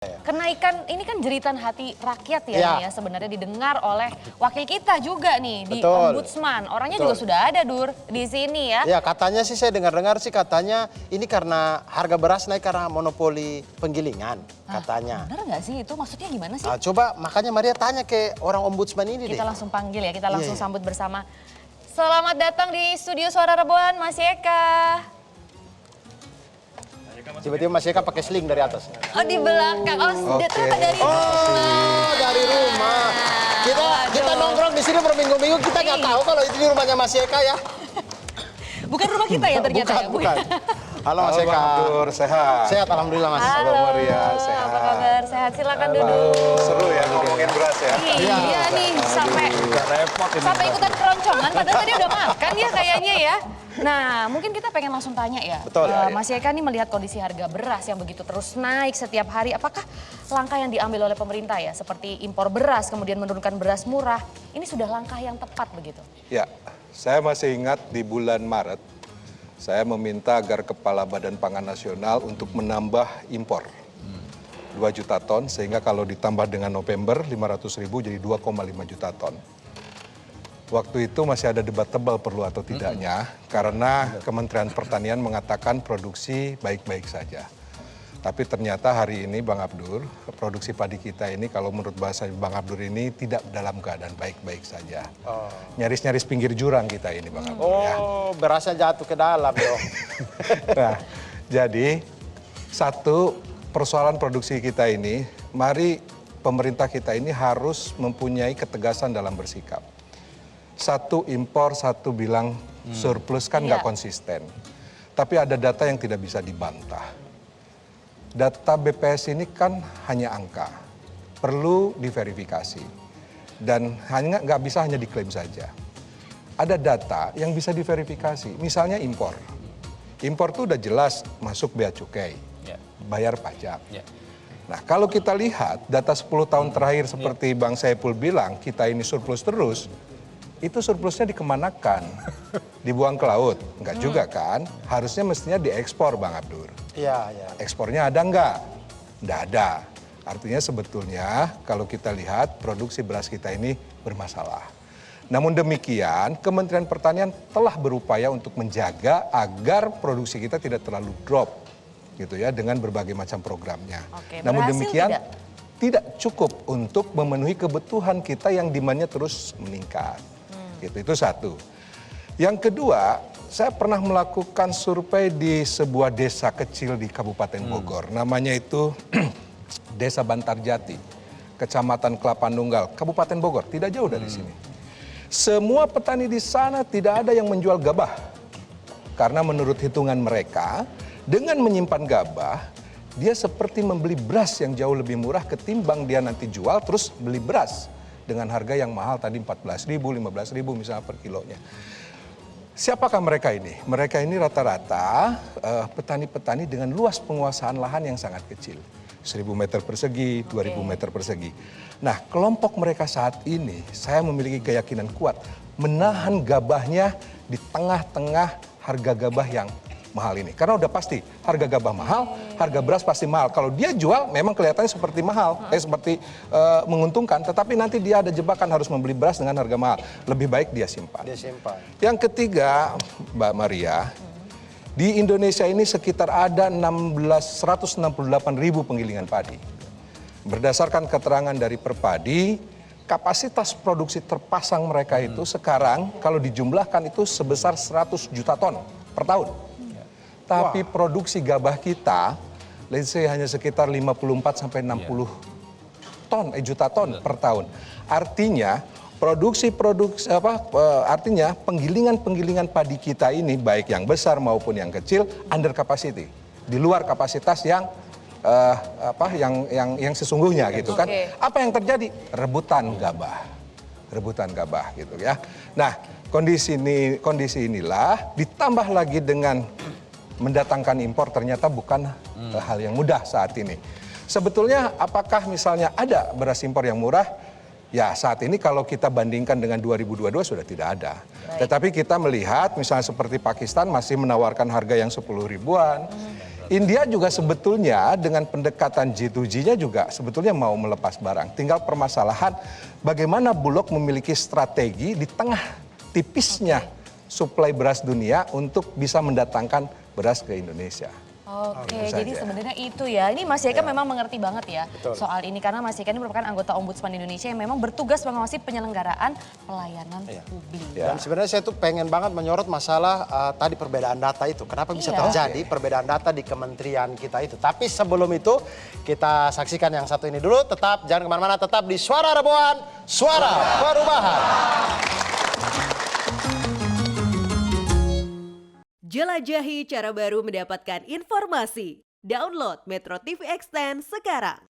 Kenaikan ini kan jeritan hati rakyat ya, nih ya sebenarnya didengar oleh wakil kita juga nih di Ombudsman. Orangnya juga sudah ada di sini ya. Ya katanya sih saya dengar-dengar sih katanya ini karena harga beras naik karena monopoli penggilingan katanya. Bener nggak sih itu maksudnya gimana sih? Coba makanya Maria tanya ke orang Ombudsman ini Kita deh. langsung panggil ya, kita langsung sambut bersama. Selamat datang di studio Suara Reboan Mas Eka. Tiba-tiba Mas Eka pakai sling dari atas. Oh di belakang, ternyata dari rumah. Oh dari rumah. Kita nongkrong di sini berminggu-minggu kita nggak tahu kalau itu di rumahnya Mas Eka ya. Bukan rumah kita ya ternyata ya? Bukan. Halo Mas Eka. Abdur, sehat? Sehat alhamdulillah Mas. Halo Maria, sehat. apa kabar? Sehat, silakan duduk. Seru ya ngomongin beras ya? Iya nih, sampai ikutan keroncongan, padahal tadi udah makan ya kayaknya ya. Nah, mungkin kita pengen langsung tanya ya. Betul. Mas Eka nih melihat kondisi harga beras yang begitu terus naik setiap hari. Apakah langkah yang diambil oleh pemerintah ya, seperti impor beras, kemudian menurunkan beras murah, ini sudah langkah yang tepat begitu? Ya, saya masih ingat di bulan Maret, saya meminta agar Kepala Badan Pangan Nasional untuk menambah impor 2 juta ton, sehingga kalau ditambah dengan November 500.000 jadi 2,5 juta ton. Waktu itu masih ada debat tebal perlu atau tidaknya, karena Kementerian Pertanian mengatakan produksi baik-baik saja. Tapi ternyata hari ini Bang Abdur, produksi padi kita ini kalau menurut bahasa Bang Abdur ini tidak dalam keadaan baik-baik saja. Nyaris-nyaris pinggir jurang kita ini Bang Abdur ya. Oh berasnya jatuh ke dalam dong. Nah, jadi satu persoalan produksi kita ini, mari pemerintah kita ini harus mempunyai ketegasan dalam bersikap. Satu impor, satu bilang surplus kan nggak konsisten. Tapi ada data yang tidak bisa dibantah. Data BPS ini kan hanya angka, perlu diverifikasi. Dan nggak bisa hanya diklaim saja. Ada data yang bisa diverifikasi, misalnya impor. Impor itu udah jelas masuk bea cukai, bayar pajak. Nah kalau kita lihat data 10 tahun terakhir seperti Bang Saiful bilang, kita ini surplus terus. Itu surplusnya dikemanakan? Dibuang ke laut? Enggak juga kan? Harusnya mestinya diekspor Bang Abdur. Iya. Ekspornya ada enggak? Enggak ada. Artinya sebetulnya kalau kita lihat produksi beras kita ini bermasalah. Namun demikian Kementerian Pertanian telah berupaya untuk menjaga agar produksi kita tidak terlalu drop gitu ya dengan berbagai macam programnya. Namun demikian tidak cukup untuk memenuhi kebutuhan kita yang demandnya terus meningkat. Gitu, itu satu. Yang kedua, saya pernah melakukan survei di sebuah desa kecil di Kabupaten Bogor. Namanya itu Desa Bantarjati, Kecamatan Kelapa Nunggal, Kabupaten Bogor, tidak jauh dari sini. Semua petani di sana tidak ada yang menjual gabah. Karena menurut hitungan mereka, dengan menyimpan gabah, dia seperti membeli beras yang jauh lebih murah ketimbang dia nanti jual terus beli beras dengan harga yang mahal tadi 14.000, 15.000 misalnya per kilonya. Siapakah mereka ini? Mereka ini rata-rata petani-petani dengan luas penguasaan lahan yang sangat kecil. 1.000 meter persegi, 2.000 meter persegi. Nah kelompok mereka saat ini saya memiliki keyakinan kuat menahan gabahnya di tengah-tengah harga gabah yang mahal ini. Karena udah pasti harga gabah mahal, harga beras pasti mahal. Kalau dia jual memang kelihatannya seperti mahal, seperti menguntungkan. Tetapi nanti dia ada jebakan harus membeli beras dengan harga mahal. Lebih baik dia simpan. Yang ketiga Mbak Maria, di Indonesia ini sekitar ada 168.000 penggilingan padi. Berdasarkan keterangan dari Perpadi, kapasitas produksi terpasang mereka itu sekarang kalau dijumlahkan itu sebesar 100 juta ton per tahun. Tapi produksi gabah kita, let's say hanya sekitar 54 sampai 60 juta ton per tahun. Artinya artinya penggilingan padi kita ini baik yang besar maupun yang kecil under capacity, di luar kapasitas yang sesungguhnya gitu kan. Apa yang terjadi? Rebutan gabah gitu ya. Nah, kondisi inilah ditambah lagi dengan mendatangkan impor ternyata bukan hal yang mudah saat ini. Sebetulnya apakah misalnya ada beras impor yang murah? Ya saat ini kalau kita bandingkan dengan 2022 sudah tidak ada. Tetapi kita melihat misalnya seperti Pakistan masih menawarkan harga yang 10 ribuan. India juga sebetulnya dengan pendekatan G2G-nya juga sebetulnya mau melepas barang. Tinggal permasalahan bagaimana Bulog memiliki strategi di tengah tipisnya suplai beras dunia untuk bisa mendatangkan beras ke Indonesia. Oke, Itu jadi saja. sebenarnya itu ya. Ini Mas Jeka memang mengerti banget ya Betul. soal ini karena Mas Jeka ini merupakan anggota Ombudsman Indonesia yang memang bertugas mengawasi penyelenggaraan pelayanan publik. Ya. Dan sebenarnya saya tuh pengen banget menyorot masalah tadi perbedaan data itu. Kenapa bisa Iya. terjadi perbedaan data di kementerian kita itu. Tapi sebelum itu kita saksikan yang satu ini dulu. Tetap jangan kemana-mana, tetap di Suara Reboan, Suara Perubahan. Jelajahi cara baru mendapatkan informasi. Download Metro TV Extend sekarang.